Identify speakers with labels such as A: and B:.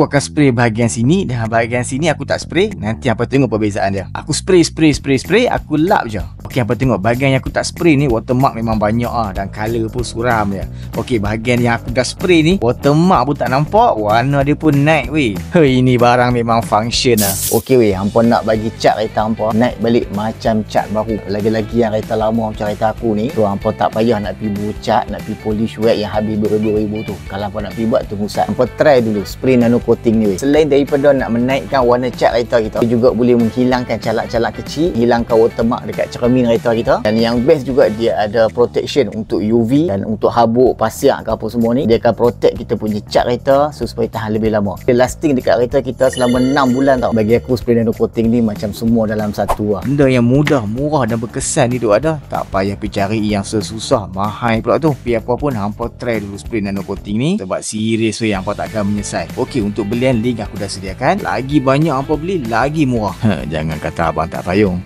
A: Aku akan spray bahagian sini dan bahagian sini aku tak spray. Nanti hampa tengok perbezaan dia. Aku spray, aku lap je. Okey, hampa tengok bahagian yang aku tak spray ni watermark memang banyak dan colour pun suram je. Okey, bahagian yang aku dah spray ni watermark pun tak nampak, warna dia pun naik weh. Ini barang memang function lah.
B: Okey weh, hampa nak bagi cat kereta hampa naik balik macam cat baru. Lagi-lagi yang kereta lama macam kereta aku ni, so hampa tak payah nak pergi bucat, nak pergi polish wax yang habis beribu-ribu tu. Kalau hampa nak pergi buat tu pusat, hampa try dulu spray nano coating ni weh. Selain daripada nak menaikkan warna cat kereta kita, dia juga boleh menghilangkan calak-calak kecil, hilangkan watermark dekat cermin kereta kita. Dan yang best juga dia ada protection untuk UV dan untuk habuk, pasir ke apa semua ni. Dia akan protect kita punya cat kereta supaya tahan lebih lama. Dia lasting dekat kereta kita selama 6 bulan tau. Bagi aku spray nano coating ni macam semua dalam satu lah.
A: Benda yang mudah, murah dan berkesan ni tu ada. Tak payah pergi cari yang susah, mahal pula tu. Biar apa pun hampa try dulu spray nano coating ni, sebab serius weh hampa takkan menyesal. Okey, untuk belian link aku dah sediakan. Lagi banyak hampa beli, lagi murah. Jangan kata abang tak payung.